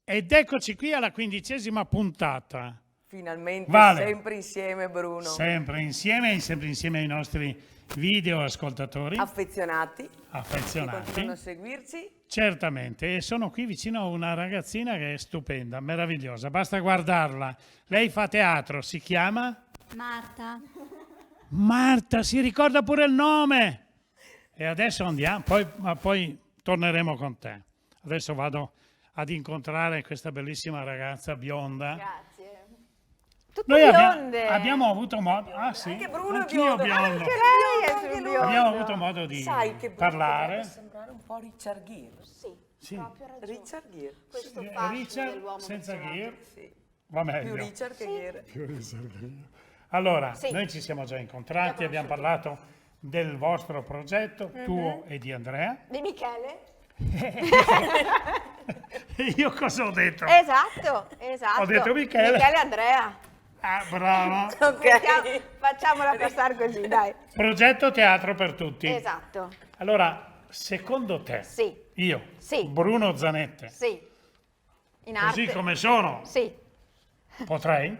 Ed eccoci qui alla 15ª puntata. Finalmente, Vale. sempre insieme Bruno. Sempre insieme ai nostri video ascoltatori. Affezionati. Che Affezionati. continuano a seguirci. Certamente, e sono qui vicino a una ragazzina che è stupenda, meravigliosa, basta guardarla. Lei fa teatro, si chiama? Marta. Marta, si ricorda pure il nome. E adesso andiamo, poi torneremo con te. Adesso vado ad incontrare questa bellissima ragazza bionda. Grazie. Tutte Noi bionde. abbiamo avuto modo, sì, Anche Bruno è anch'io biondo. biondo. Anche lei è sul biondo. Abbiamo avuto modo di Sai che Bruno parlare. potrebbe sembrare un po' Richard Gere. Sì, Sì. proprio ragione. Richard Gere. Questo fascino Richard dell'uomo senza menzionato. gear Sì. va Più meglio. Richard che Gere. Più Richard che io. Allora, Sì. noi ci siamo già incontrati, abbiamo parlato del vostro progetto, tuo e di Andrea. Di Michele? E io cosa ho detto? Esatto. Ho detto Michele. Michele e Andrea. Ah, brava. Ok. Facciamola passare così, dai. Progetto teatro per tutti. Esatto. Allora, secondo te, Sì. io, Sì. Bruno Zanette, Sì. In arte. così come sono, Sì. potrei?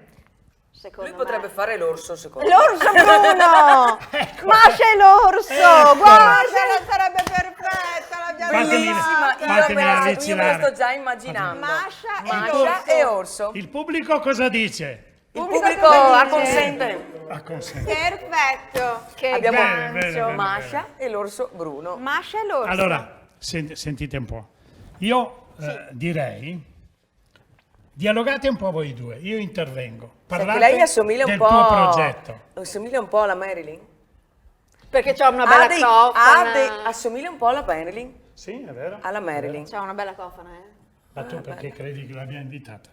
Secondo Lui potrebbe me. fare l'orso, secondo me. L'orso Bruno! Ecco. Ma c'è l'orso! Ecco. Guarda, sarebbe perfetta, l'abbiamo Fatemi- Bellissima, fatemi io me la avvicinare. sto già immaginando. Mascia e Mascia l'orso. e orso. Il pubblico cosa dice? Il Pubblico pubblico cosa dice? acconsente. Acconsente. Perfetto! Che Abbiamo Bene, bene, gancio! bene. Mascia e l'orso Bruno. Mascia e l'orso. Allora, sentite un po'. Io direi, dialogate un po' voi due, io intervengo. Sai Parlate che lei assomiglia un del po'. tuo progetto. Assomiglia un po' alla Marilyn. Perché c'ho una bella cofana. Assomiglia un po' alla Marilyn. Sì, è vero? Alla Marilyn. C'ho una bella cofana, Ma tu perché credi che l'abbia invitata?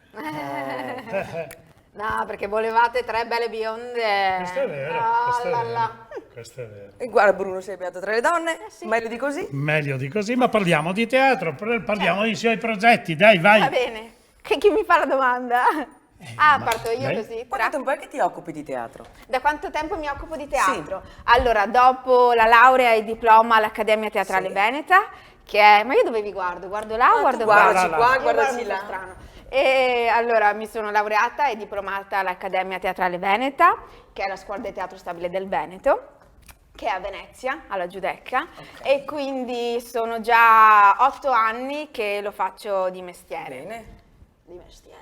No, perché volevate 3 belle bionde. Questo è vero, Ah, questo è là, vero. là. Questo è vero. E guarda Bruno, sei abbiato tra le donne. sì. Meglio di così. Meglio di così, ma parliamo di teatro, parliamo dei suoi progetti, dai, vai. Va bene. Chi mi fa la domanda? Parto io lei? così. Quanto tempo è che ti occupi di teatro? Da quanto tempo mi occupo di teatro? Allora, dopo la laurea e il diploma all'Accademia Teatrale Sì. Veneta, che è... Ma io dove vi guardo? Guardo là o guardo qua? Guardaci là, qua, Io guardaci guardo un po' là. strano. E allora mi sono laureata e diplomata all'Accademia Teatrale Veneta, che è la scuola di teatro stabile del Veneto, che è a Venezia, alla Giudecca, e quindi sono già 8 anni che lo faccio di mestiere. Bene. Di mestiere.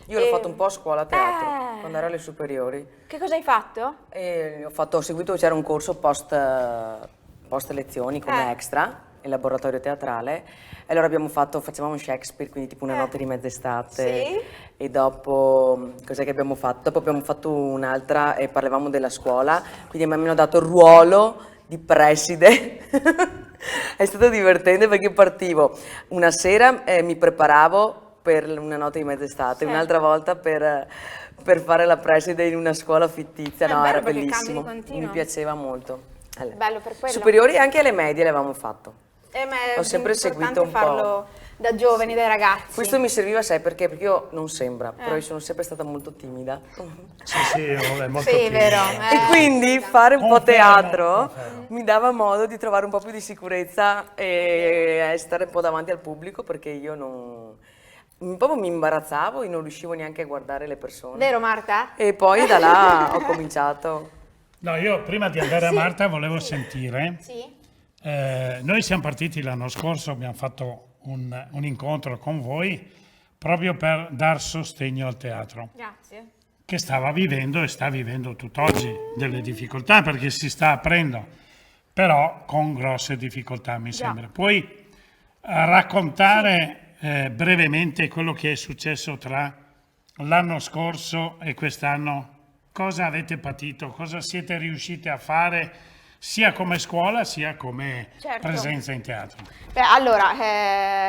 Io l'ho fatto un po' a scuola teatro, Eh. quando ero alle superiori. Che cosa hai fatto? E ho seguito, c'era un corso post lezioni come extra, il laboratorio teatrale. E allora facevamo Shakespeare, quindi tipo una notte di mezz'estate. Sì. E dopo, cos'è che abbiamo fatto? Dopo abbiamo fatto un'altra e parlavamo della scuola, quindi mi hanno dato il ruolo di preside. È stato divertente perché io partivo una sera e mi preparavo per una notte di mezz'estate, un'altra volta per fare la preside in una scuola fittizia. È No, bello era perché bellissimo, cambi di continuo. mi piaceva molto. Bello per quello. Superiori e anche alle medie l'avevamo fatto. Ma è Ho sempre seguito un po'. farlo da giovani, dai ragazzi. Questo mi serviva, sai perché? Perché io non sembra, però io sono sempre stata molto timida. Sì, è molto Sì, timido. vero. E quindi fare un po' Confermo, teatro confermo. mi dava modo di trovare un po' più di sicurezza e stare un po' davanti al pubblico perché io non... Proprio mi imbarazzavo e non riuscivo neanche a guardare le persone. Vero Marta? E poi da là ho cominciato. No, io prima di andare a Marta volevo sentire, Sì. noi siamo partiti l'anno scorso, abbiamo fatto un incontro con voi proprio per dar sostegno al teatro, Grazie. che stava vivendo e sta vivendo tutt'oggi delle difficoltà perché si sta aprendo, però con grosse difficoltà mi sembra. Puoi raccontare brevemente quello che è successo tra l'anno scorso e quest'anno? Cosa avete patito? Cosa siete riusciti a fare sia come scuola sia come Certo. presenza in teatro? Beh, allora,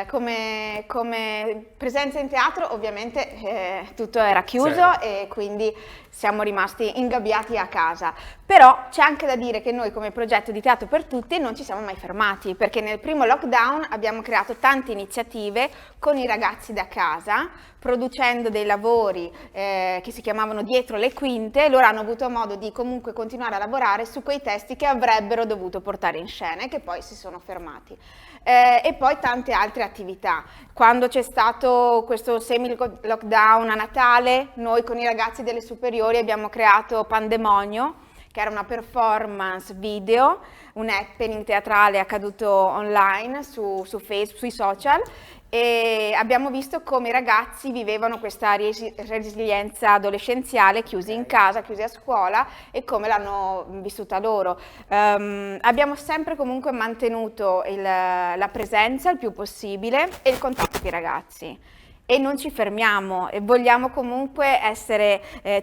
come presenza in teatro ovviamente tutto era chiuso e quindi siamo rimasti ingabbiati a casa. Però c'è anche da dire che noi come progetto di Teatro per Tutti non ci siamo mai fermati, perché nel primo lockdown abbiamo creato tante iniziative con i ragazzi da casa, producendo dei lavori che si chiamavano Dietro le quinte. Loro hanno avuto modo di comunque continuare a lavorare su quei testi che avrebbero dovuto portare in scena e che poi si sono fermati. E poi tante altre attività. Quando c'è stato questo semi-lockdown a Natale, noi con i ragazzi delle superiori abbiamo creato Pandemonio, che era una performance video, un happening teatrale accaduto online su Facebook, sui social, e abbiamo visto come i ragazzi vivevano questa resilienza adolescenziale, chiusi in casa, chiusi a scuola, e come l'hanno vissuta loro. Abbiamo sempre comunque mantenuto la presenza il più possibile e il contatto con i ragazzi. E non ci fermiamo e vogliamo comunque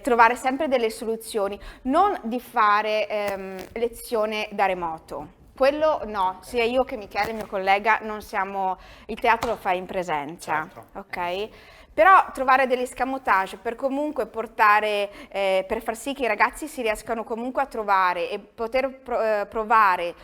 trovare sempre delle soluzioni, non di fare lezione da remoto. Quello no, sia io che Michele, mio collega, il teatro lo fa in presenza, Certo. ok? Però trovare degli escamotage per comunque per far sì che i ragazzi si riescano comunque a trovare e poter trovare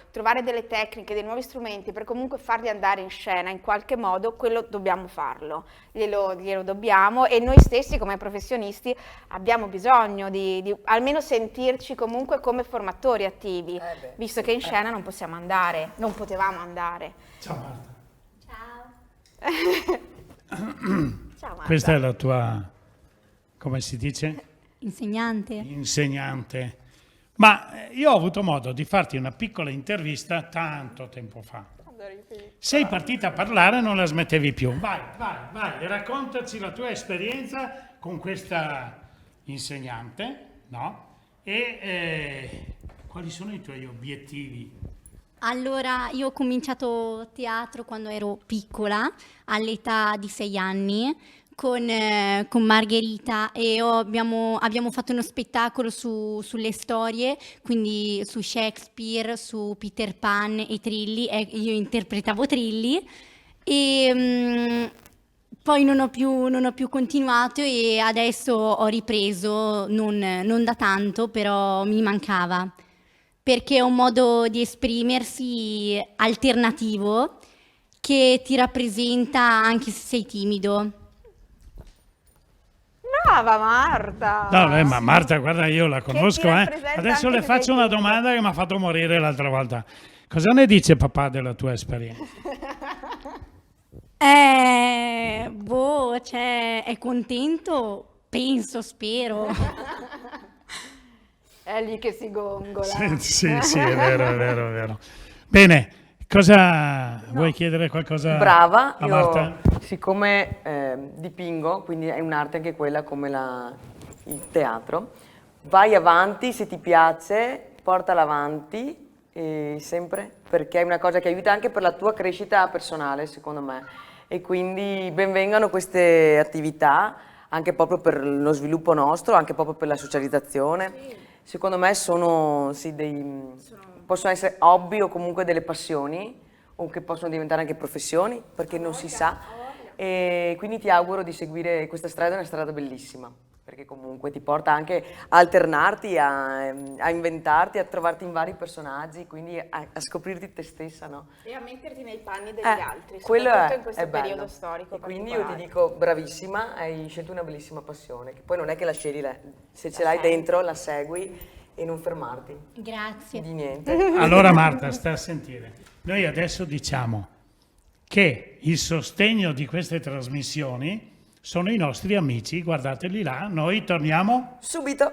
delle tecniche, dei nuovi strumenti per comunque farli andare in scena in qualche modo, quello dobbiamo farlo, glielo dobbiamo, e noi stessi come professionisti abbiamo bisogno di almeno sentirci comunque come formatori attivi, visto che in scena non potevamo andare. Ciao Marta. Ciao. Ciao Marta. Questa è la tua, come si dice? Insegnante. Insegnante. Ma io ho avuto modo di farti una piccola intervista tanto tempo fa. Sei partita a parlare e non la smettevi più. Vai, raccontaci la tua esperienza con questa insegnante, no? E quali sono i tuoi obiettivi? Allora, io ho cominciato teatro quando ero piccola, all'età di 6 anni, con Margherita, e abbiamo fatto uno spettacolo sulle storie, quindi su Shakespeare, su Peter Pan e Trilli, e io interpretavo Trilli, e poi non ho più continuato, e adesso ho ripreso, non da tanto, però mi mancava, perché è un modo di esprimersi alternativo che ti rappresenta anche se sei timido. Brava Marta! No, ma Marta, guarda, io la conosco, ti rappresenta Adesso anche le se faccio sei una timido. domanda che mi ha fatto morire l'altra volta. Cosa ne dice papà della tua esperienza? È contento? Penso, spero. È lì che si gongola. Sì, è vero. Bene, cosa vuoi chiedere qualcosa Brava, a Marta? io siccome dipingo, quindi è un'arte anche quella come il teatro, vai avanti se ti piace, portala avanti sempre, perché è una cosa che aiuta anche per la tua crescita personale, secondo me, e quindi benvengano queste attività anche proprio per lo sviluppo nostro, anche proprio per la socializzazione. Secondo me possono essere hobby o comunque delle passioni, o che possono diventare anche professioni, perché non si sa. E quindi ti auguro di seguire questa strada, è una strada bellissima, perché comunque ti porta anche a alternarti, a inventarti, a trovarti in vari personaggi, quindi a scoprirti te stessa, no? E a metterti nei panni degli altri, Quello soprattutto in questo è bello. periodo storico E quindi io ti particolare. dico bravissima, hai scelto una bellissima passione, che poi non è che la scegli, se ce l'hai dentro la segui e non fermarti Grazie. di niente. Allora Marta, sta a sentire. Noi adesso diciamo che il sostegno di queste trasmissioni sono i nostri amici, guardateli là, noi torniamo Subito!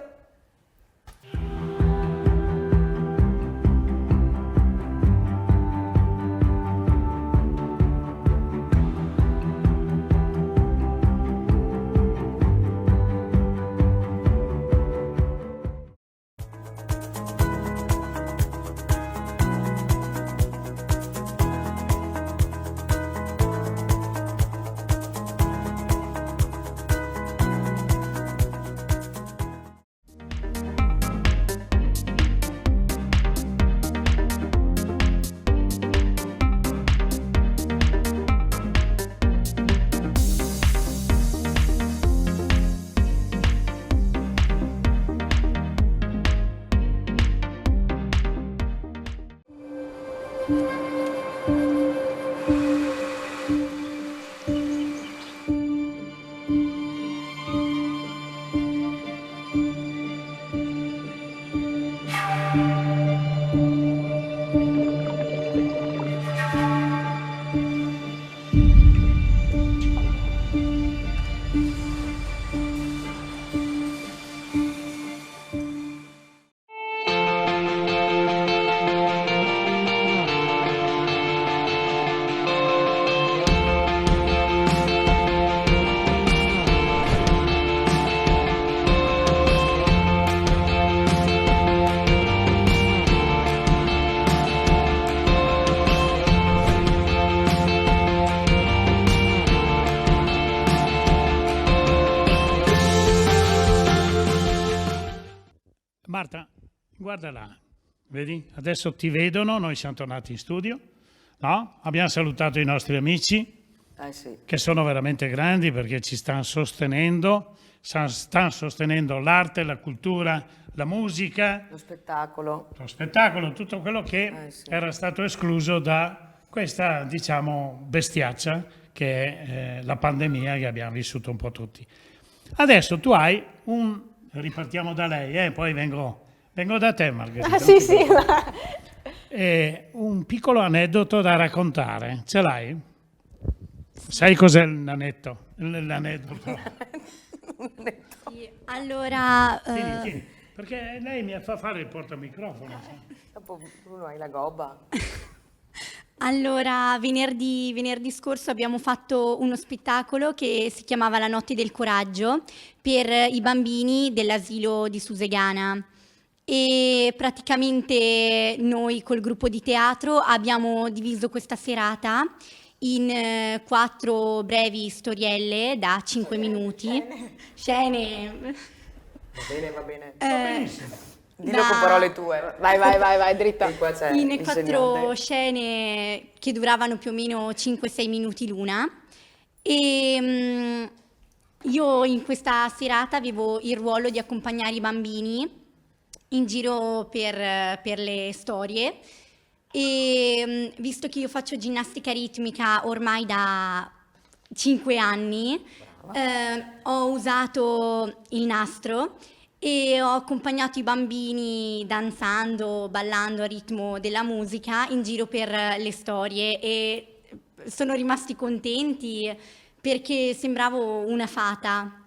Marta, guarda là, vedi? Adesso ti vedono, noi siamo tornati in studio, no? Abbiamo salutato i nostri amici, Sì. che sono veramente grandi perché ci stanno sostenendo l'arte, la cultura, la musica, Lo spettacolo. lo spettacolo, tutto quello che Sì. era stato escluso da questa, diciamo, bestiaccia che è la pandemia che abbiamo vissuto un po' tutti. Adesso tu hai ripartiamo da lei, poi vengo da te, Margherita. Sì, sì. Un piccolo aneddoto da raccontare, ce l'hai? Sai cos'è l'aneddoto? L'aneddoto. Sì, allora, Tieni, perché lei mi fa fare il portamicrofono. Dopo Bruno hai la gobba. allora, venerdì scorso abbiamo fatto uno spettacolo che si chiamava La notte del coraggio per i bambini dell'asilo di Susegana. E praticamente noi col gruppo di teatro abbiamo diviso questa serata in 4 brevi storielle da 5 minuti. Scene. Va bene. Benissimo. Dillo con parole tue. Vai, dritta. E qua c'è In l'insegnante. 4 scene che duravano più o meno 5-6 minuti l'una. E io in questa serata avevo il ruolo di accompagnare i bambini in giro per le storie. E visto che io faccio ginnastica ritmica ormai da 5 anni, ho usato il nastro e ho accompagnato i bambini danzando, ballando a ritmo della musica in giro per le storie e sono rimasti contenti perché sembravo una fata.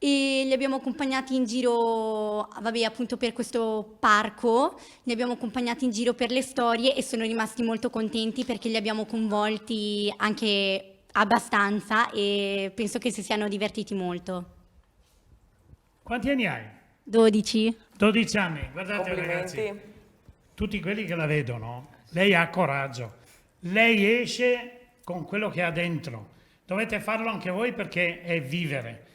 E li abbiamo accompagnati in giro, vabbè, appunto per questo parco, li abbiamo accompagnati in giro per le storie e sono rimasti molto contenti perché li abbiamo coinvolti anche abbastanza e penso che si siano divertiti molto. Quanti anni hai? 12. 12 anni. Guardate ragazzi, Complimenti. tutti quelli che la vedono, lei ha coraggio. Lei esce con quello che ha dentro. Dovete farlo anche voi perché è vivere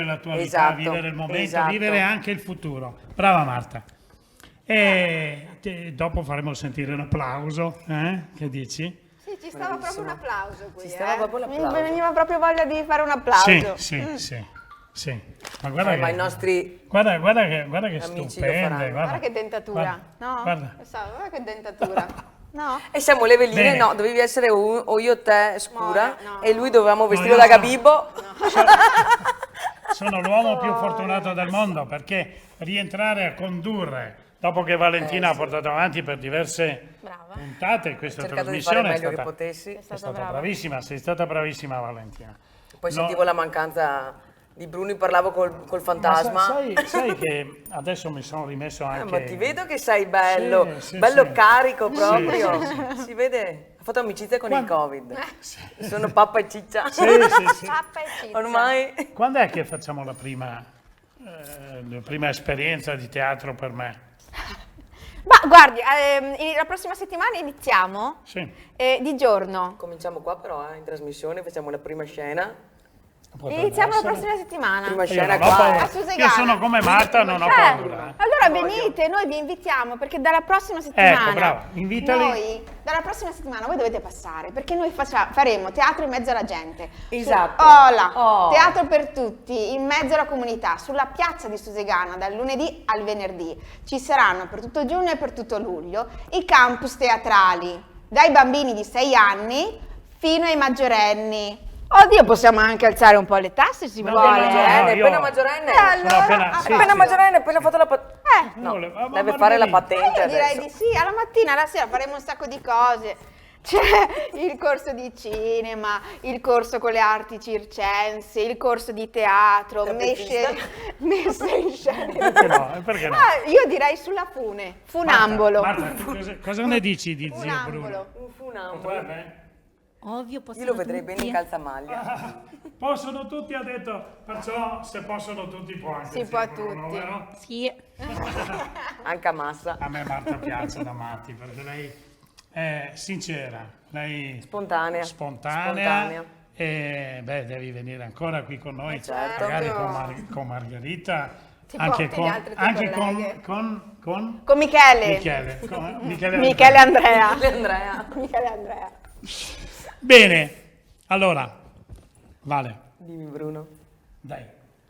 l'attualità, Esatto, vivere il momento, esatto. vivere anche il futuro. Brava Marta. E dopo faremo sentire un applauso, che dici? Sì, ci stava proprio un applauso qui. Ci stava proprio l'applauso. Mi veniva proprio voglia di fare un applauso. Sì. Ma guarda Ma che, i nostri guarda che amici lo stupende. faranno. Guarda che dentatura. No? Guarda. Guarda che dentatura. No? E siamo le veline, Bene. no, dovevi essere o io o te scura No, e lui dovevamo vestirlo io da sono- Gabibbo. Sono l'uomo più fortunato del mondo perché rientrare a condurre dopo che Valentina ha portato avanti per diverse Brava. puntate questa Ho cercato di fare trasmissione è meglio che stata, potessi. è stata brava. bravissima, sei stata bravissima Valentina. Poi No, sentivo la mancanza di Bruno, parlavo col fantasma. sai che adesso mi sono rimesso anche... Ma ti vedo che sei bello, Sì, bello sì. carico Sì, proprio. sì, Si vede, ha fatto amicizia con il Covid. Sì. Sono pappa e ciccia. Sì. Pappa e cizza. Ormai. Quando è che facciamo la prima esperienza di teatro per me? Ma guardi, la prossima settimana iniziamo Sì. di giorno. Cominciamo qua però, in trasmissione, facciamo la prima scena. Potrebbe Iniziamo la essere. prossima settimana. Prima Io scena non ho qua. paura. A Susegana. Io sono come Marta, non ho paura. Allora venite, noi vi invitiamo perché dalla prossima settimana Ecco, brava, invitali. noi, dalla prossima settimana voi dovete passare perché noi faremo teatro in mezzo alla gente. Esatto. Oh. Teatro per tutti, in mezzo alla comunità, sulla piazza di Susegana dal lunedì al venerdì. Ci saranno per tutto giugno e per tutto luglio i campus teatrali, dai bambini di 6 anni fino ai maggiorenni. Oddio, possiamo anche alzare un po' le tasse, si No, vuole. no, no, Maggiorenne, io- appena maggiorenne. allora, Appena maggiorenne, appena fatto la patente. No, No, ma deve fare la Margherita. patente io direi adesso. di sì, alla mattina, alla sera faremo un sacco di cose. C'è il corso di cinema, il corso con le arti circensi, il corso di teatro, messe in scena. Perché no? Perché no? Ah, io direi sulla fune, funambolo. Marta, cosa ne dici di zio Bruno? Funambolo. Un funambolo. Potrebbe? Ovvio, possono Io lo vedrei tutti. bene in calzamaglia. Possono tutti, ha detto, perciò se possono tutti può anche Si zio può Bruno, tutti. vero? Sì. Anche a massa. A me Marta piace da matti perché lei è sincera, lei Spontanea. spontanea. E beh, devi venire ancora qui con noi, certo. magari con Margherita, Ti anche porti le altre tue anche colleghe. con Michele. Michele Andrea. Andrea. Michele Andrea. Bene, allora, Vale, Dimmi Bruno. dai,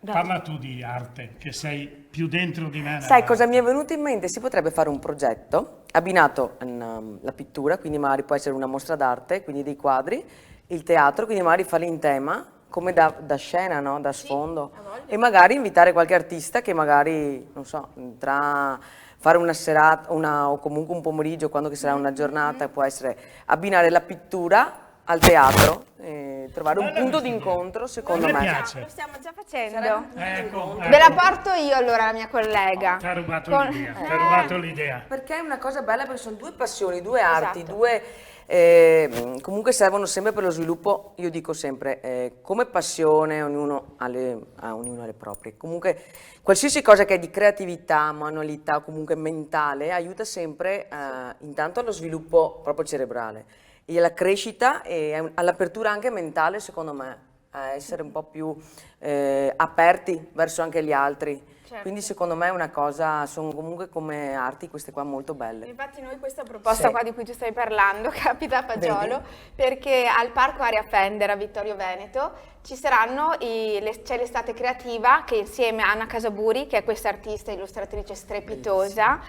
parla tu di arte, che sei più dentro di me. Sai cosa mi è venuto in mente? Si potrebbe fare un progetto abbinato alla pittura, quindi magari può essere una mostra d'arte, quindi dei quadri, il teatro, quindi magari farli in tema, come da scena, no? Da sfondo. E magari invitare qualche artista che magari, non so, tra fare una serata o comunque un pomeriggio, quando che sarà una giornata, può essere abbinare la pittura al teatro, e trovare un Bella punto questa d'incontro, secondo A me me. piace. Lo stiamo già facendo. Ecco, Ve la porto io allora, la mia collega. ti ha rubato Con- l'idea, ti ha rubato l'idea. Perché è una cosa bella, perché sono due passioni, due Esatto. arti, comunque servono sempre per lo sviluppo, io dico sempre, come passione ognuno ha le proprie. Comunque qualsiasi cosa che è di creatività, manualità, comunque mentale, aiuta sempre intanto allo sviluppo proprio cerebrale e alla crescita e all'apertura anche mentale, secondo me, a essere un po' più aperti verso anche gli altri. Certo. Quindi secondo me è una cosa, sono comunque come arti queste qua molto belle. Infatti noi questa proposta Sì. qua di cui tu stai parlando capita a Fagiolo, Vedi? perché al Parco Aria Fender a Vittorio Veneto ci saranno c'è l'estate creativa che insieme a Anna Casaburi, che è questa artista e illustratrice strepitosa,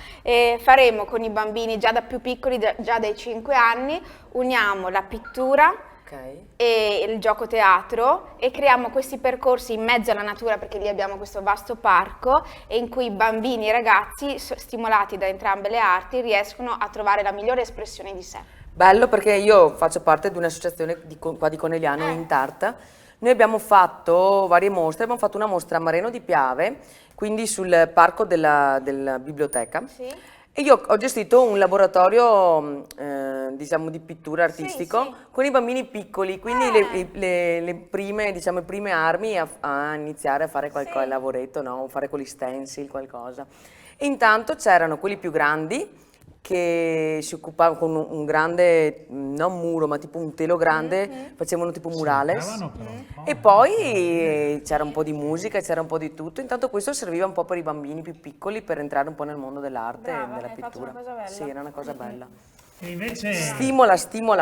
faremo con i bambini già da più piccoli, già dai 5 anni, uniamo la pittura Ok. e il gioco teatro e creiamo questi percorsi in mezzo alla natura, perché lì abbiamo questo vasto parco e in cui i bambini e i ragazzi stimolati da entrambe le arti riescono a trovare la migliore espressione di sé. Bello, perché io faccio parte di un'associazione qua di Conegliano in Tarta. Noi abbiamo fatto varie mostre, abbiamo fatto una mostra a Mareno di Piave, quindi sul parco della biblioteca. Sì? E io ho gestito un laboratorio, diciamo, di pittura artistico sì. con i bambini piccoli, quindi le prime, diciamo, le prime armi a iniziare a fare qualche lavoretto, no? Fare con gli stencil, qualcosa. E intanto c'erano quelli più grandi che si occupavano con un grande, non muro, ma tipo un telo grande, facevano tipo murales. Bravano però un po'. E poi c'era un po' di musica, c'era un po' di tutto. Intanto questo serviva un po' per i bambini più piccoli per entrare un po' nel mondo dell'arte e Brava, della hai fatto pittura. una cosa bella. Sì, era una cosa bella. E invece... Stimola.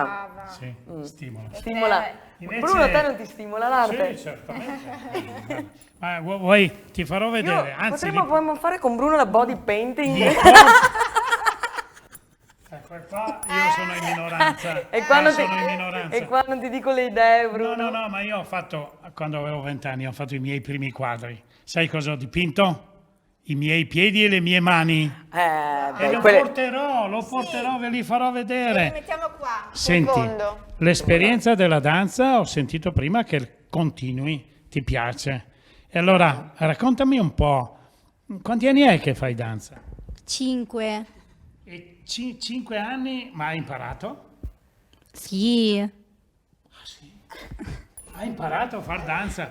Brava. Sì, stimola. Stimola. Invece- Bruno, a te non ti stimola l'arte? Sì, certamente. Ma vuoi, ti farò vedere, anzi... Potremmo fare con Bruno la body painting. Ecco, qua io sono in minoranza. E qua non sono in minoranza. e qua non ti dico le idee, Bruno. No, ma io ho fatto, quando avevo 20 anni, ho fatto i miei primi quadri. Sai cosa ho dipinto? I miei piedi e le mie mani. E Beh, lo porterò, ve li farò E li vedere. mettiamo qua, in Senti, fondo. l'esperienza della danza ho sentito prima che continui, ti piace. E allora raccontami un po', quanti anni è che fai danza? 5. E 5 anni, ma hai imparato? Sì. Hai imparato a far danza?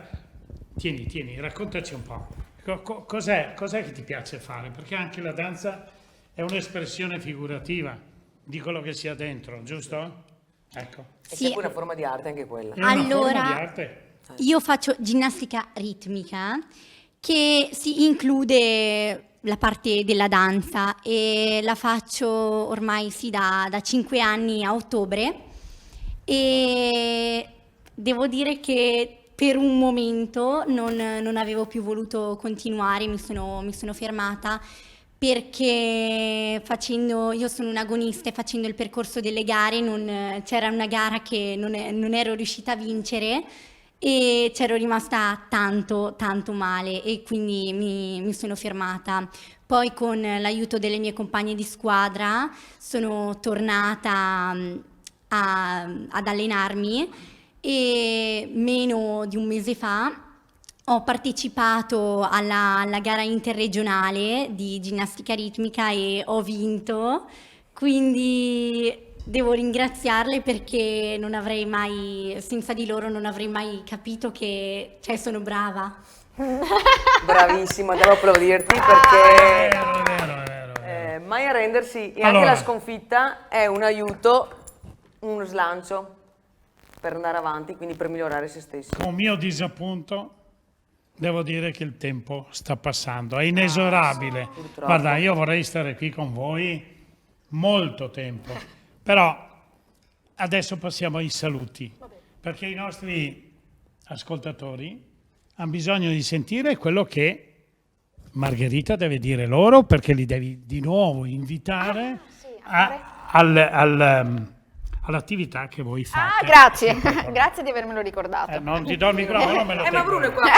Tieni, raccontaci un po'. Cos'è che ti piace fare? Perché anche la danza è un'espressione figurativa di quello che sia dentro, giusto? Ecco. È Sì. sempre una forma di arte anche quella. È una Allora- forma di arte. Io faccio ginnastica ritmica che si include la parte della danza e la faccio ormai sì da 5 anni a ottobre e devo dire che per un momento non avevo più voluto continuare, mi sono fermata perché io sono un agonista e facendo il percorso delle gare c'era una gara che non ero riuscita a vincere e c'ero rimasta tanto male e quindi mi sono fermata. Poi con l'aiuto delle mie compagne di squadra sono tornata ad allenarmi e meno di un mese fa ho partecipato alla gara interregionale di ginnastica ritmica e ho vinto, quindi devo ringraziarle perché non avrei mai, senza di loro non avrei mai capito che, cioè, sono brava. Bravissima, devo applaudirti perché È vero. mai arrendersi e Allora. anche la sconfitta è un aiuto, uno slancio per andare avanti, quindi per migliorare se stessi. Con mio disappunto devo dire che il tempo sta passando, è inesorabile. purtroppo. Guarda, io vorrei stare qui con voi molto tempo, però adesso passiamo ai saluti, perché i nostri ascoltatori hanno bisogno di sentire quello che Margherita deve dire loro, perché li devi di nuovo invitare all'attività che voi fate. Grazie, grazie di avermelo ricordato. Non ti do il microfono, me lo Ma tengo Bruno è io. qua.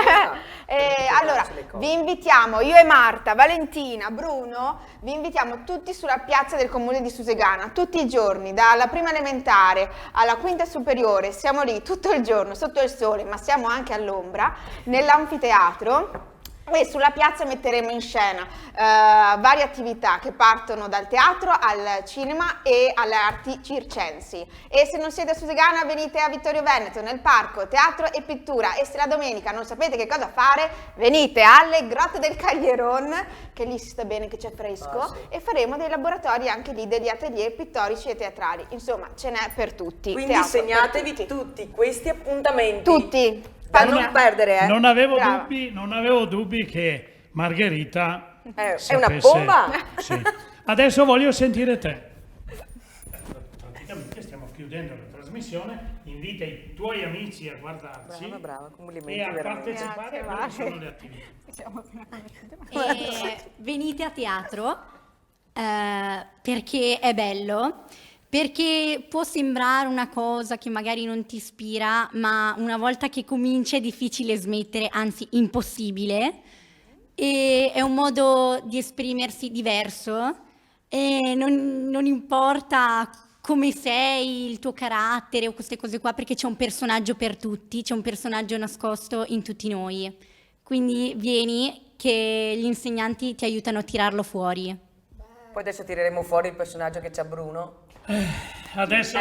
Allora, vi invitiamo, io e Marta, Valentina, Bruno, vi invitiamo tutti sulla piazza del comune di Susegana, tutti i giorni, dalla prima elementare alla quinta superiore, siamo lì tutto il giorno, sotto il sole, ma siamo anche all'ombra, nell'anfiteatro. E sulla piazza metteremo in scena varie attività che partono dal teatro al cinema e alle arti circensi. E se non siete a Susegana venite a Vittorio Veneto, nel parco, teatro e pittura. E se la domenica non sapete che cosa fare, venite alle Grotte del Caglieron, che lì si sta bene, che c'è fresco, e faremo dei laboratori anche lì, degli atelier pittorici e teatrali. Insomma, ce n'è per tutti. Quindi Teatro per segnatevi tutti questi appuntamenti. tutti. Per non perdere, Non avevo Brava. dubbi che Margherita È una sapesse- bomba. Sì. Adesso voglio sentire te. Praticamente stiamo chiudendo la trasmissione, invita i tuoi amici a guardarci Brava, complimenti, e a veramente. partecipare a quelle che sono le attività. E venite a teatro perché è bello, perché può sembrare una cosa che magari non ti ispira, ma una volta che cominci è difficile smettere, anzi impossibile, e è un modo di esprimersi diverso e non importa come sei, il tuo carattere o queste cose qua, perché c'è un personaggio per tutti, c'è un personaggio nascosto in tutti noi. Quindi vieni che gli insegnanti ti aiutano a tirarlo fuori. Poi adesso tireremo fuori il personaggio che c'ha Bruno. Adesso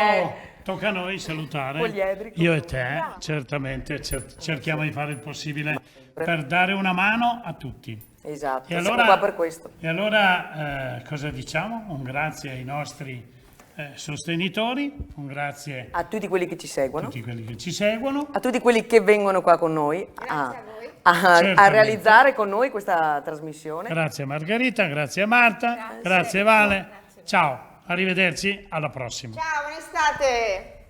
tocca a noi salutare, Poliedrico. io e te, certamente cerchiamo di fare il possibile per dare una mano a tutti. Esatto, E siamo qua per questo. E allora cosa diciamo? Un grazie ai nostri sostenitori, un grazie A tutti quelli che ci a seguono, tutti quelli che ci seguono. a tutti quelli che vengono qua con noi a Certamente. realizzare con noi questa trasmissione. Grazie Margherita, grazie Marta, grazie Vale. Ciao, arrivederci, alla prossima. Ciao, buona estate!